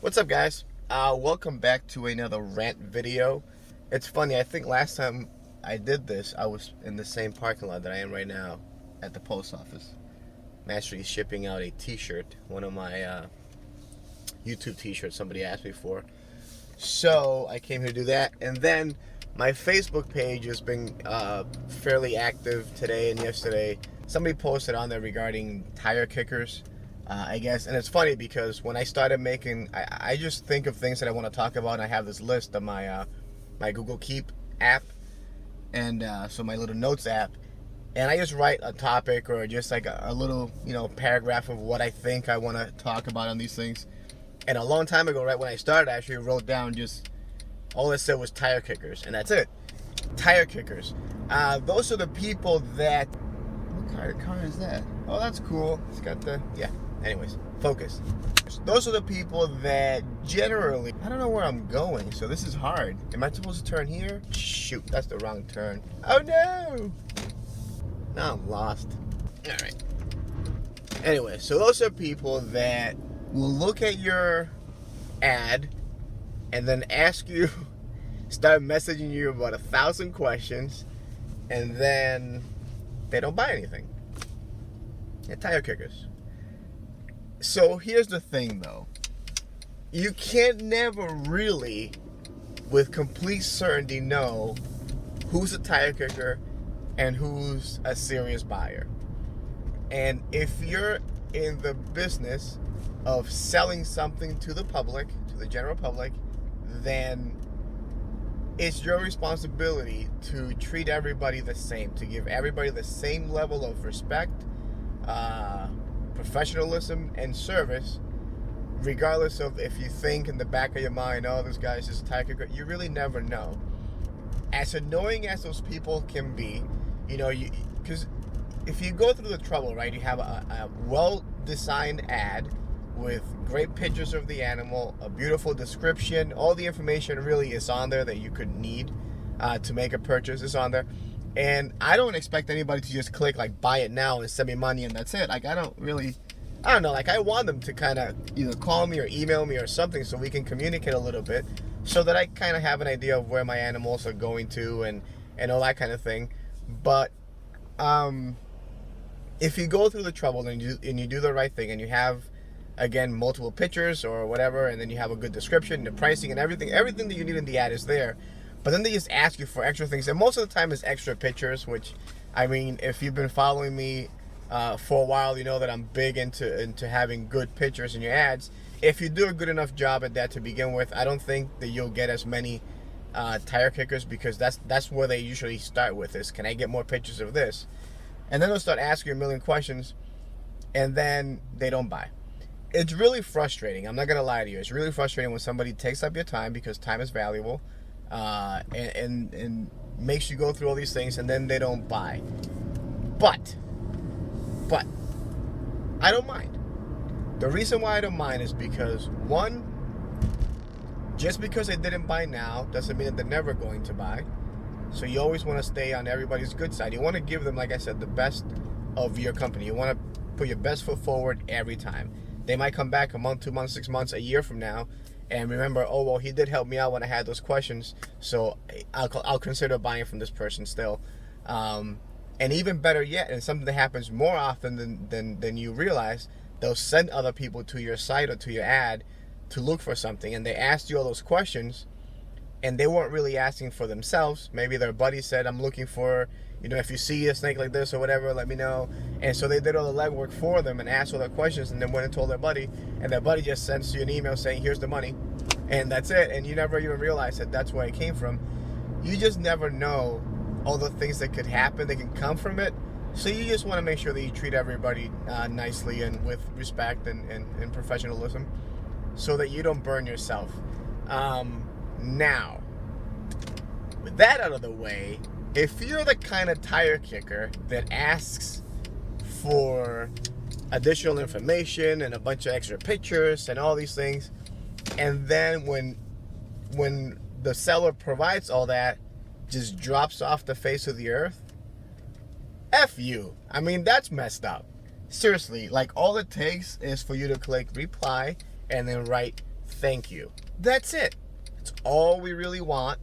What's up, guys? Welcome back to another rant video. It's funny, I think last time I did this, I was in the same parking lot that I am right now at the post office. I'm actually shipping out a t-shirt, one of my YouTube t-shirts somebody asked me for. So I came here to do that, and then my Facebook page has been fairly active today and yesterday. Somebody posted on there regarding tire kickers. I guess, and it's funny because when I started making, I just think of things that I want to talk about, and I have this list of my my Google Keep app, and so my little notes app, and I just write a topic or just like a little paragraph of what I think I want to talk about on these things. And a long time ago, right when I started, I actually wrote down just all it said was tire kickers, and that's it. Tire kickers. Those are the people that. What kind of car is that? Oh, that's cool. It's got the Anyways, focus. Those are the people that generally, I don't know where I'm going, so this is hard. Am I supposed to turn here? Shoot, that's the wrong turn. Oh no! Now I'm lost. Alright. Anyway, so those are people that will look at your ad and then ask you, start messaging you about 1,000 questions, and then they don't buy anything. They're tire kickers. So here's the thing, though. You can't never really, with complete certainty, know who's a tire kicker and who's a serious buyer. And if you're in the business of selling something to the public, to the general public, then it's your responsibility to treat everybody the same, to give everybody the same level of respect, professionalism, and service, regardless of if you think in the back of your mind, oh, this guy's just a tire kicker. You really never know. As annoying as those people can be, because if you go through the trouble, right, you have a well-designed ad with great pictures of the animal, a beautiful description, all the information really is on there that you could need to make a purchase is on there. And I don't expect anybody to just click like buy it now and send me money and that's it. Like I don't know, like I want them to kind of either call me or email me or something so we can communicate a little bit so that I kind of have an idea of where my animals are going to and all that kind of thing. But if you go through the trouble and you do the right thing and you have, again, multiple pictures or whatever, and then you have a good description, the pricing and everything that you need in the ad is there. But then they just ask you for extra things, and most of the time it's extra pictures, which, I mean, if you've been following me for a while, you know that I'm big into having good pictures in your ads. If you do a good enough job at that to begin with, I don't think that you'll get as many tire kickers, because that's where they usually start with is, can I get more pictures of this? And then they'll start asking you a million questions, and then they don't buy. It's really frustrating. I'm not going to lie to you. It's really frustrating when somebody takes up your time, because time is valuable, and makes you go through all these things, and then they don't buy. But I don't mind. The reason why I don't mind is because, one, just because they didn't buy now doesn't mean that they're never going to buy. So you always want to stay on everybody's good side. You want to give them, like I said, the best of your company. You want to put your best foot forward every time. They might come back a month, 2 months, 6 months, a year from now, and remember, oh, well, he did help me out when I had those questions, so I'll consider buying from this person still. And even better yet, and something that happens more often than you realize, they'll send other people to your site or to your ad to look for something, and they asked you all those questions, and they weren't really asking for themselves. Maybe their buddy said, I'm looking for, if you see a snake like this or whatever, let me know. And so they did all the legwork for them and asked all their questions, and then went and told their buddy, and their buddy just sends you an email saying, here's the money, and that's it. And you never even realize that that's where it came from. You just never know all the things that could happen, that can come from it. So you just want to make sure that you treat everybody nicely and with respect and professionalism, so that you don't burn yourself. Now, with that out of the way, if you're the kind of tire kicker that asks for additional information and a bunch of extra pictures and all these things, and then when the seller provides all that, just drops off the face of the earth, F you. I mean, that's messed up. Seriously, like all it takes is for you to click reply and then write thank you. That's it. It's all we really want.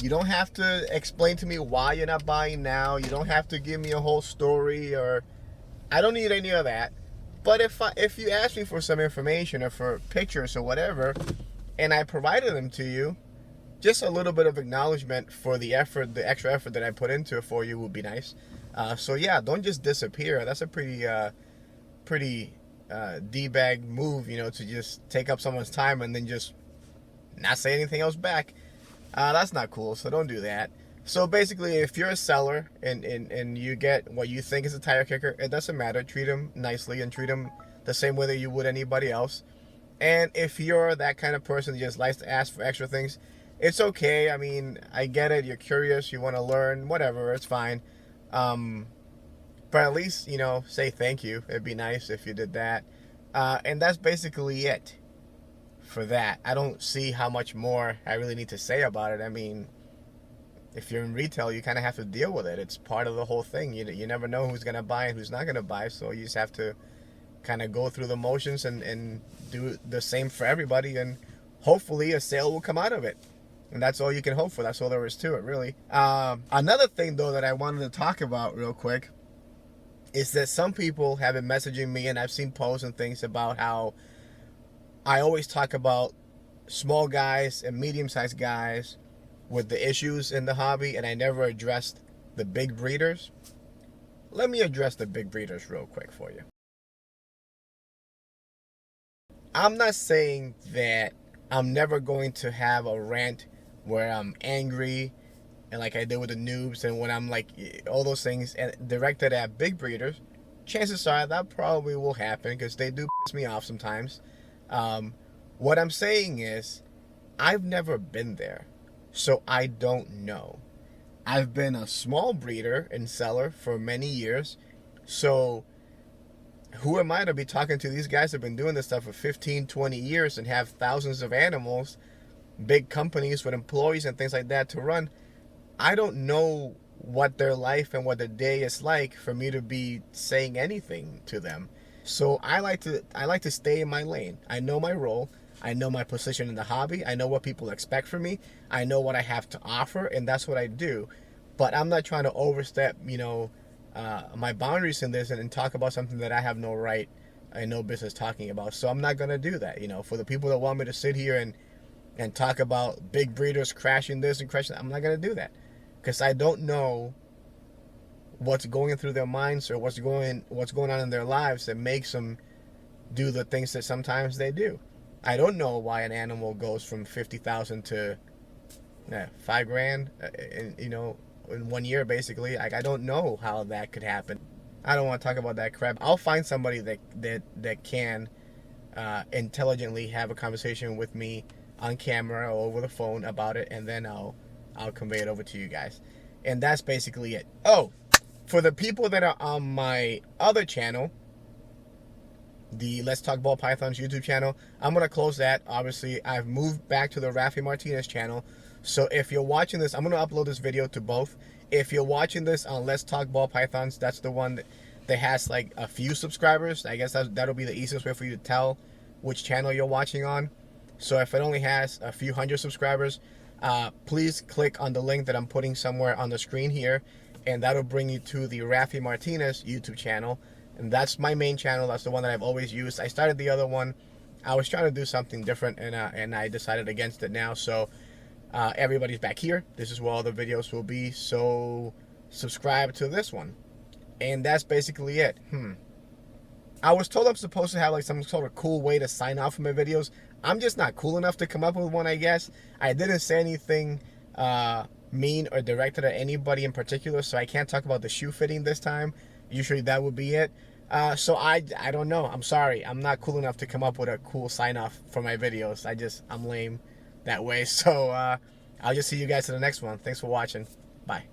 You don't have to explain to me why you're not buying now. You don't have to give me a whole story, or I don't need any of that. But if you ask me for some information or for pictures or whatever, and I provided them to you, just a little bit of acknowledgement for the effort, the extra effort that I put into it for you would be nice. So yeah, don't just disappear. That's a pretty D-bag move, you know, to just take up someone's time and then just not say anything else back. That's not cool, so don't do that. So basically, if you're a seller and you get what you think is a tire kicker, it doesn't matter. Treat them nicely and treat them the same way that you would anybody else. And if you're that kind of person that just likes to ask for extra things, it's okay. I mean, I get it. You're curious. You want to learn. Whatever. It's fine. But at least, you know, say thank you. It'd be nice if you did that. And that's basically it for that. I don't see how much more I really need to say about it. I mean, if you're in retail, you kind of have to deal with it. It's part of the whole thing. You never know who's going to buy and who's not going to buy. So you just have to kind of go through the motions and do the same for everybody. And hopefully a sale will come out of it. And that's all you can hope for. That's all there is to it, really. Another thing, though, that I wanted to talk about real quick is that some people have been messaging me, and I've seen posts and things about how I always talk about small guys and medium-sized guys with the issues in the hobby, and I never addressed the big breeders. Let me address the big breeders real quick for you. I'm not saying that I'm never going to have a rant where I'm angry and like I did with the noobs, and when I'm like all those things and directed at big breeders, chances are that probably will happen because they do piss me off sometimes. What I'm saying is I've never been there, so I don't know. I've been a small breeder and seller for many years, so who am I to be talking to these guys that have been doing this stuff for 15, 20 years and have thousands of animals, big companies with employees and things like that to run? I don't know what their life and what their day is like for me to be saying anything to them. So I like to stay in my lane. I know my role. I know my position in the hobby. I know what people expect from me. I know what I have to offer, and that's what I do. But I'm not trying to overstep, you know, my boundaries in this and talk about something that I have no right and no business talking about. So I'm not gonna do that. You know, for the people that want me to sit here and talk about big breeders crashing this and crashing that, I'm not gonna do that, because I don't know what's going through their minds or what's going on in their lives that makes them do the things that sometimes they do. I don't know why an animal goes from 50,000 to $5,000, you know, in 1 year basically. Like, I don't know how that could happen. I don't want to talk about that crap. I'll find somebody that can intelligently have a conversation with me on camera or over the phone about it, and then I'll convey it over to you guys. And that's basically it. Oh, for the people that are on my other channel, the Let's Talk Ball Pythons YouTube channel, I'm going to close that. Obviously, I've moved back to the Raphy Martinez channel. So if you're watching this, I'm going to upload this video to both. If you're watching this on Let's Talk Ball Pythons, that's the one that has like a few subscribers. I guess that'll be the easiest way for you to tell which channel you're watching on. So if it only has a few hundred subscribers, please click on the link that I'm putting somewhere on the screen here, and that'll bring you to the Raphy Martinez YouTube channel. And that's my main channel. That's the one that I've always used. I started the other one. I was trying to do something different, and I decided against it now. So everybody's back here. This is where all the videos will be. So subscribe to this one. And that's basically it. I was told I'm supposed to have like some sort of cool way to sign off from my videos. I'm just not cool enough to come up with one, I guess. I didn't say anything mean or directed at anybody in particular, so I can't talk about the shoe fitting this time. Usually that would be it. So I don't know. I'm sorry. I'm not cool enough to come up with a cool sign off for my videos. I'm lame that way. So I'll just see you guys in the next one. Thanks for watching. Bye.